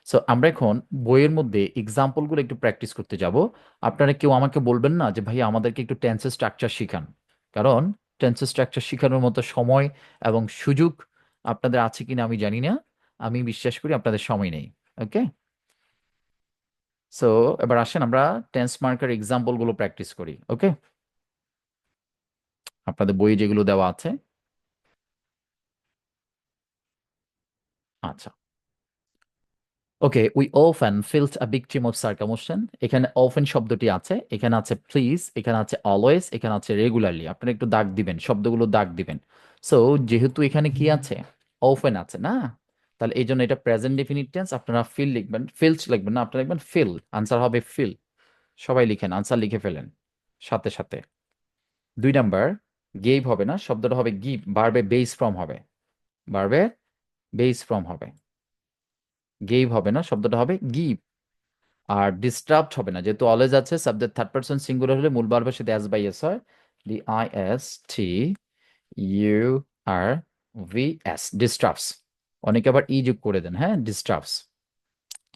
So আমরা এখন বইয়ের মধ্যে এক্সাম্পলগুলো একটু প্র্যাকটিস করতে যাব। আপনারা কেউ আমাকে বলবেন না যে ভাই আমাদেরকে একটু টেন্সের স্ট্রাকচার শিখান, কারণ টেন্সের স্ট্রাকচার শেখানোর মতো সময় এবং সুযোগ আপনাদের আছে কিনা আমি জানি না। আমি বিশ্বাস করি আপনাদের সময় নেই। ওকে, সো এবার আসেন আমরা টেন্স মার্কার এক্সাম্পলগুলো প্র্যাকটিস করি। ওকে, আপনাদের বইয়ে যেগুলো দেওয়া আছে। আচ্ছা, okay, we often felt a victim of circumstance. এখানে অফেন শব্দটি আছে, এখানে আছে প্লিজ, এখানে আছে অলওয়েজ, এখানে আছে রেগুলারলি। আপনারা একটু দাগ দিবেন, শব্দগুলো দাগ দিবেন। সো যেহেতু এখানে কি আছে, অফেন আছে না, তাহলে এই জন্য এটা প্রেজেন্ট ডেফিনিট টেন্স। আপনারা ফিল লিখবেন, ফিল্ট লিখবেন না, আপনারা লিখবেন ফিল। আনসার হবে ফিল। সবাই লিখেন, আনসার লিখে ফেলেন সাথে সাথে। 2 নাম্বার, গেভ হবে না, শব্দটা হবে গিভ। ভার্বে বেস ফর্ম হবে, ভার্বে বেস ফর্ম হবে। গেভ হবে না, শব্দটা হবে গিভ। আর ডিস্টার্বড হবে না, যেহেতু অলওয়েজ আছে, সাবজেক্ট থার্ড পারসন সিঙ্গুলার হলে মূল ভার্বের সাথে এস বাই এস হয়। DISTURVS, disturbs. অনেকে আবার ই যোগ করে দেন, হ্যাঁ, disturbs.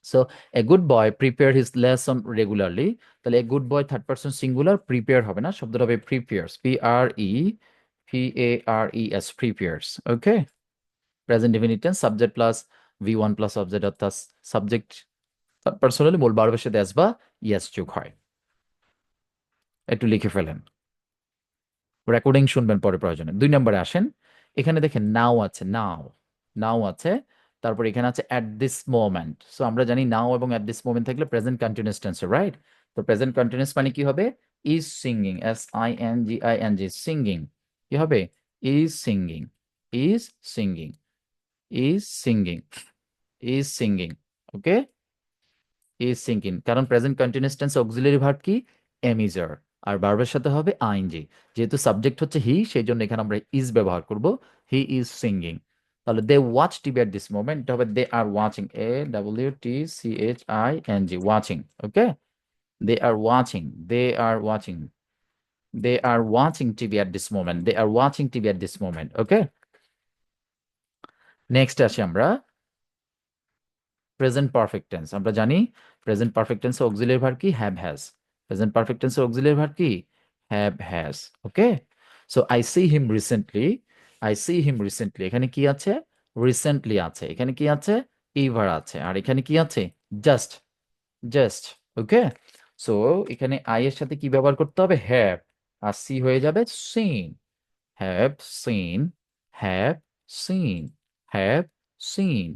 So a good boy prepare his lesson regularly. তাহলে a good boy third person singular, prepare হবে না, শব্দটা হবে prepares, PREPARES, prepares. Okay, present definite tense, subject plus V1 plus object, অর্থাৎ সাবজেক্ট পার্সোনালি মূল ভার্বের সাথে এস বা ইয়েস যোগ হয়। একটু লিখে ফেলেন, রেকর্ডিং শুনবেন পরে প্রয়োজনে। 2 নম্বরে আসেন, এখানে দেখেন নাও আছে, নাও, নাও আছে। তারপর এখানে আছে অ্যাট দিস মোমেন্ট। সো আমরা জানি নাও এবং অ্যাট দিস মোমেন্ট থাকলে প্রেজেন্ট কন্টিনিউয়াস টেন্স, রাইট? তো প্রেজেন্ট কন্টিনিউয়াস মানে কি হবে? Is singing, SINGING, singing. কি হবে? Is singing, is singing, is singing, is singing. Okay, is sinking, কারণ present continuous tense auxiliary verb কি? Am is are. আর ভার্বের সাথে হবে আইএনজি। যেহেতু সাবজেক্ট হচ্ছে হি, সেই জন্য এখানে আমরা ইজ ব্যবহার করব। He is singing. তাহলে they watch TV at this moment, এটা হবে they are watching, AWTCHING, watching. Okay, they are watching, they are watching, they are watching TV at this moment, they are watching TV at this moment. Okay, next আসি আমরা present perfect tense. আমরা জানি present perfect টেন্সে auxiliary verb কি? Have has. Present perfect টেন্সে auxiliary verb কি? Have has. Okay, so I see him recently, I see him recently, এখানে কি আছে? রিসেন্টলি আছে। এখানে কি আছে? ইভার আছে। আর এখানে কি আছে? Just, just. ওকে, সো এখানে আই এর সাথে কি ব্যবহার করতে হবে? হ্যাভ। আর সি হয়ে যাবে seen. Have seen, have seen, have seen.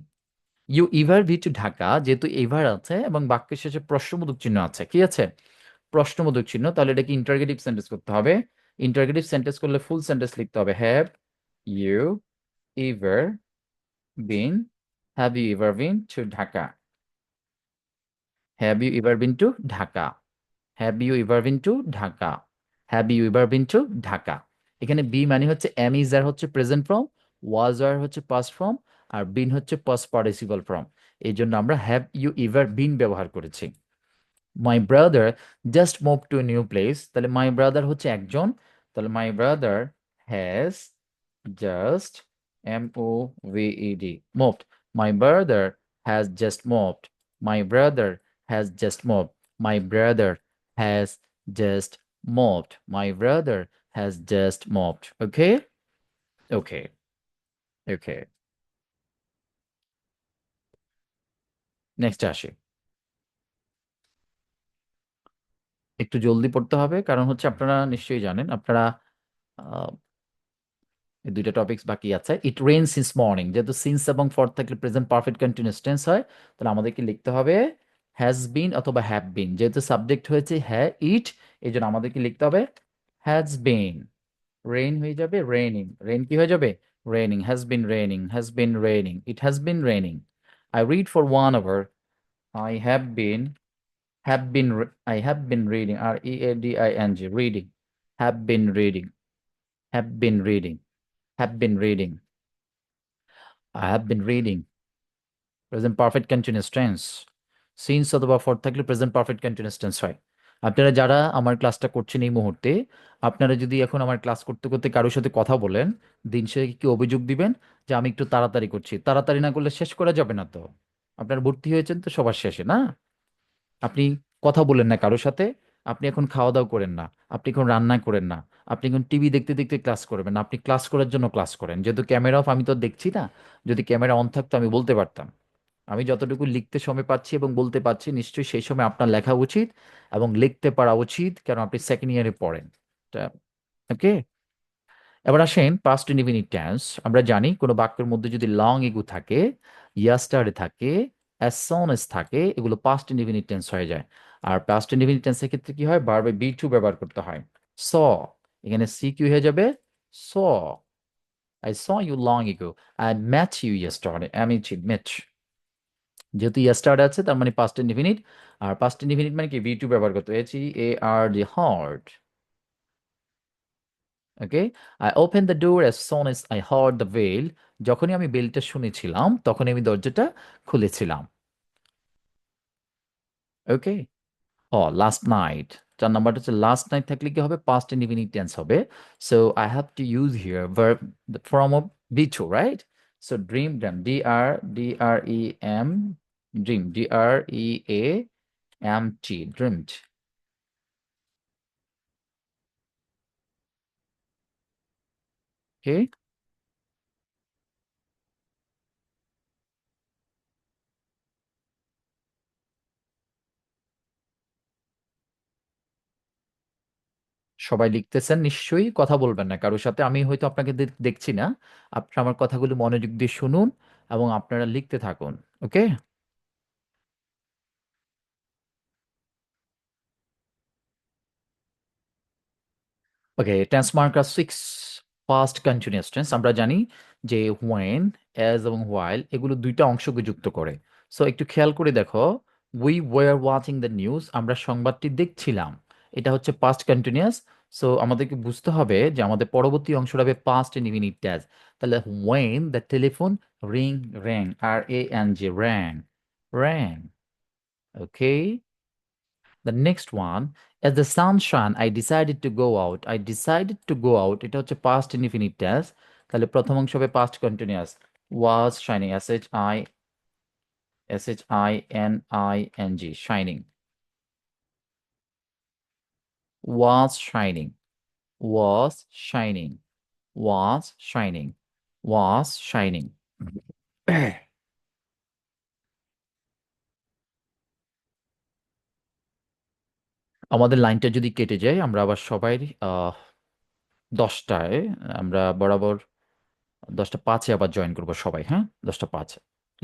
You ever ভি টু ঢাকা, যেহেতু এভার আছে এবং বাক্যের শেষে প্রশ্নবোধক চিহ্ন আছে, কি আছে? প্রশ্নবোধক চিহ্ন, তাহলে এটাকে ইন্টারগেটিভ সেন্টেন্স করতে হবে। ইন্টারগেটিভ সেন্টেন্স করলে ফুল সেন্টেন্স লিখতে হবে। Have you ever been, have you ever been to Dhaka, have you ever been to Dhaka, have you ever been to Dhaka, have you ever been to Dhaka. এখানে বি মানে হচ্ছে এম ইজ আর হচ্ছে present form, ওয়াজ আর হচ্ছে past form, আর বিন হচ্ছে past participle form. এই জন্য আমরা have you ever বিন ব্যবহার করেছি। My brother just move to new place, তাহলে মাই ব্রাদার হচ্ছে একজন, তাহলে my brother has just, MOVED, moved. My brother has just moved, my brother has just moved, my brother has just moved, my brother has just moved. Okay, okay, okay, next আসি। একটু জলদি পড়তে হবে, কারণ হচ্ছে আপনারা নিশ্চয়ই জানেন, আপনারা এই 2টা টপিকস বাকি আছে। ইট রেইন সিন্স মর্নিং, যেহেতু সিন্স এবং ফর থাকলে প্রেজেন্ট পারফেক্ট কন্টিনিউয়াস টেন্স হয়, তাহলে আমাদেরকে লিখতে হবে হ্যাজ বিন অথবা হ্যাভ বিন। যেহেতু সাবজেক্ট হয়েছে হ্যাঁ ইট, এই জন্য আমাদেরকে লিখতে হবে হ্যাজ বিন। রেইন হয়ে যাবে রেইনিং, রেইন কি হয়ে যাবে? Raining, has been raining, has been raining, it has been raining. I read for 1 hour, I have been, I have been reading, READING, reading, have been reading, have been reading, have been reading, I have been reading, present perfect continuous tense. Since অথবা for থাকলে present perfect continuous tense হয়। আপনারা যারা আমার ক্লাসটা করছেন এই মুহূর্তে, আপনারা যদি এখন আমার ক্লাস করতে করতে কারোর সাথে কথা বলেন, দিন শেষে কি অভিযোগ দিবেন যে আমি একটু তাড়াতাড়ি করছি? তাড়াতাড়ি না করলে শেষ করা যাবে না তো। আপনার ভর্তি হয়েছেন তো সবার শেষে না? আপনি কথা বলেন না কারোর সাথে, আপনি এখন খাওয়া দাওয়া করেন না, আপনি এখন রান্না করেন না, আপনি এখন টিভি দেখতে দেখতে ক্লাস করবেন না, আপনি ক্লাস করার জন্য ক্লাস করেন। যেহেতু ক্যামেরা অফ, আমি তো দেখছি না, যদি ক্যামেরা অন থাকতো আমি বলতে পারতাম। আমি যতটুকু লিখতে সময় পাচ্ছি এবং বলতে পারছি, নিশ্চয়ই সেই সময় আপনার লেখা উচিত এবং লিখতে পারা উচিত, কারণ আপনি সেকেন্ড ইয়ারে পড়েন। ওকে, এবার আসেন পাস্ট ইনডিফিনিট টেন্স। আমরা জানি কোনো বাক্যের মধ্যে যদি লং ইগু থাকে, ইয়াস্টারডে থাকে, অ্যাজ সন এস থাকে, এগুলো পাস্ট ইনডিফিনিট টেন্স হয়ে যায়। আর পাস্ট ইনডিফিনিট টেন্সের ক্ষেত্রে কি হয়, ভার্বে বি টু ব্যবহার করতে হয়। স, এখানে সি কি হয়ে যাবে, saw. I saw you long ago, I met you yesterday, আমি ম্যাচ। যেহেতু ইয়াস্টারডে আছে তার মানে পাস্ট ইনডিফিনিট। আর পাস্ট ইনডিফিনিট মানে কি, বি টু ব্যবহার করতে হয়, HEARD, heard. Okay, I open the door as soon as I heard the bell. যখনই আমি বেলটা শুনেছিলাম তখনই আমি দরজাটা খুলেছিলাম। ওকে, ও লাস্ট নাইট, 4 নাম্বারটা হচ্ছে লাস্ট নাইট থাকলে কি হবে, পাস্ট ইনডিফিনিট টেন্স হবে। So I have to use here verb from of V two, right? So dream, dream, DREM, dream, DREAMT, dreamed. Okay, সবাই লিখতেছেন নিশ্চয়ই, কথা বলবেন না কারোর সাথে। আমি হয়তো আপনাকে দেখছি না, আপনারা আমার কথাগুলো মনোযোগ দিয়ে শুনুন এবং আপনারা লিখতে থাকুন। Okay, okay, tense marker 6, past continuous tense. আমরা জানি যে হোয়েন, অ্যাজ এবং হোয়াইল এগুলো দুইটা অংশকে যুক্ত করে। সো একটু খেয়াল করে দেখো, we were watching the news, আমরা সংবাদটি দেখছিলাম, এটা হচ্ছে পাস্ট কন্টিনিউয়াস। সো আমাদেরকে বুঝতে হবে যে আমাদের পরবর্তী অংশটা হবে পাস্ট ইনডিফিনিট টেন্স। তাহলে when the telephone ring, rang, RANG, rang, rang. Okay, the next one, as the sun shone, I decided to go out. I decided to go out. এটা হচ্ছে past indefinite tense। তাহলে প্রথম অংশ হবে past continuous, was shining, SHINING, shining, was shining, was shining, was shining, was shining। আমাদের লাইনটা যদি কেটে যায়, আমরা আবার সবাই আহ 10টায়, আমরা বরাবর 10টা 5-এ আবার জয়েন করবো সবাই, হ্যাঁ? 10টা 5,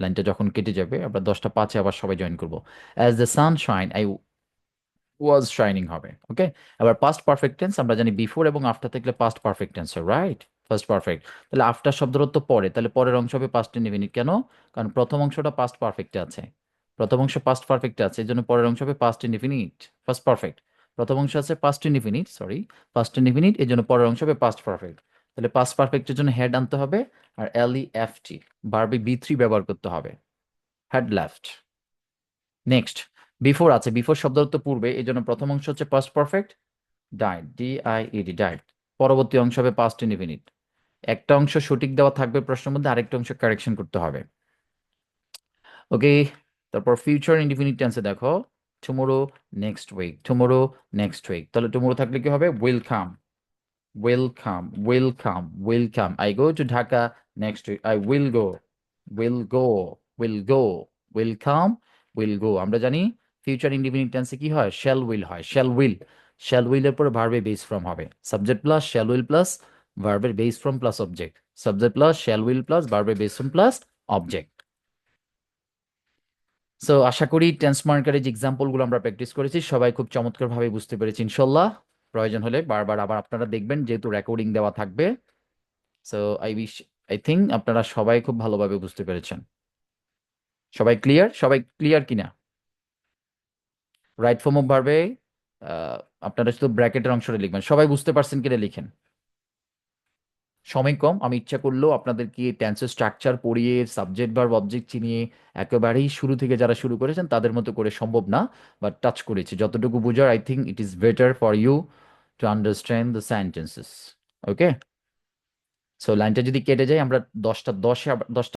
লাইনটা যখন কেটে যাবে আমরা 10টা 5-এ আবার সবাই জয়েন করবো। As the Sunshine I was shining হবে। ওকে, এবার পাস্ট পারফেক্ট টেন্স, আমরা জানি বিফোর এবং আফটার থাকলে পাস্ট পারফেক্ট টেন্স হয়, রাইট? First perfect. তাহলে আফটার শব্দের অর্থ পরে, তাহলে পরের অংশ হবে পাস্ট ইনডিফিনিট। কেন? কারণ প্রথম অংশটা পাস্ট পারফেক্টে আছে, প্রথম অংশ পাস্ট পারফেক্টে আছে, এই জন্য পরের অংশ হবে পাস্ট ইনডিফিনিট, ফার্স্ট পারফেক্ট। প্রথম অংশ আছে past indefinite, sorry, past indefinite, এই জন্য পরের অংশ হবে পাস্ট পারফেক্ট। তাহলে পাস্ট পারফেক্টের জন্য হেড আনতে হবে, আর LEFT, ভার্বে বি3 ব্যবহার করতে হবে, হ্যাড লেফট। নেক্সট, বিফোর আছে, বিফোর শব্দ অর্থ পূর্বে, এই জন্য প্রথম অংশ হচ্ছে past perfect, died, DIED, died. পরবর্তী অংশ হবে পাস্ট ইনডিফিনিট। একটা অংশ সঠিক দেওয়া থাকবে প্রশ্নের মধ্যে, আরেকটা অংশ কারেকশন করতে হবে। ওকে, তারপর ফিউচার ইনডিফিনিট টেন্সে দেখো, tomorrow, next week, tomorrow, next week. তাহলে টুমোরো থাকলে কি হবে, will come, will come, will come, will come. I go to Dhaka next week. I will go, will go, will go, will come, will go। আমরা জানি future indefinite টেন্সে কি হয়, shall will হয়, শ্যাল উইল। শ্যাল উইলের পরে ভার্বে base form হবে, subject plus shall will plus ভার্বের base form plus object, subject plus shall will plus ভার্বের base form plus object. So আশা করি টেন্স মার্কারের যে এক্সাম্পলগুলো আমরা প্র্যাকটিস করেছি সবাই খুব চমৎকারভাবে বুঝতে পেরেছি ইনশাল্লাহ। প্রয়োজন হলে বারবার আবার আপনারা দেখবেন, যেহেতু রেকর্ডিং দেওয়া থাকবে। সো আই থিঙ্ক আপনারা সবাই খুব ভালোভাবে বুঝতে পেরেছেন। সবাই ক্লিয়ার, সবাই ক্লিয়ার কিনা? রাইট ফর্ম অফ ভার্বে আপনারা শুধু ব্র্যাকেটের অংশটা লিখবেন, সবাই বুঝতে পারছেন কিনা লিখেন। সময় কম, আমি ইচ্ছা করলেও আপনাদেরকে টেন্সের স্ট্রাকচার পড়িয়ে সাবজেক্ট ভার্ব অবজেক্ট চিনিয়ে একেবারেই শুরু থেকে যারা শুরু করেছেন তাদের মতো করে সম্ভব না, বাট টাচ করেছি যতটুকু বুঝার। I think it is better for you to understand the sentences. Okay, so লাইনটা যদি কেটে যায় আমরা 10টা 10-এ আবার 10টা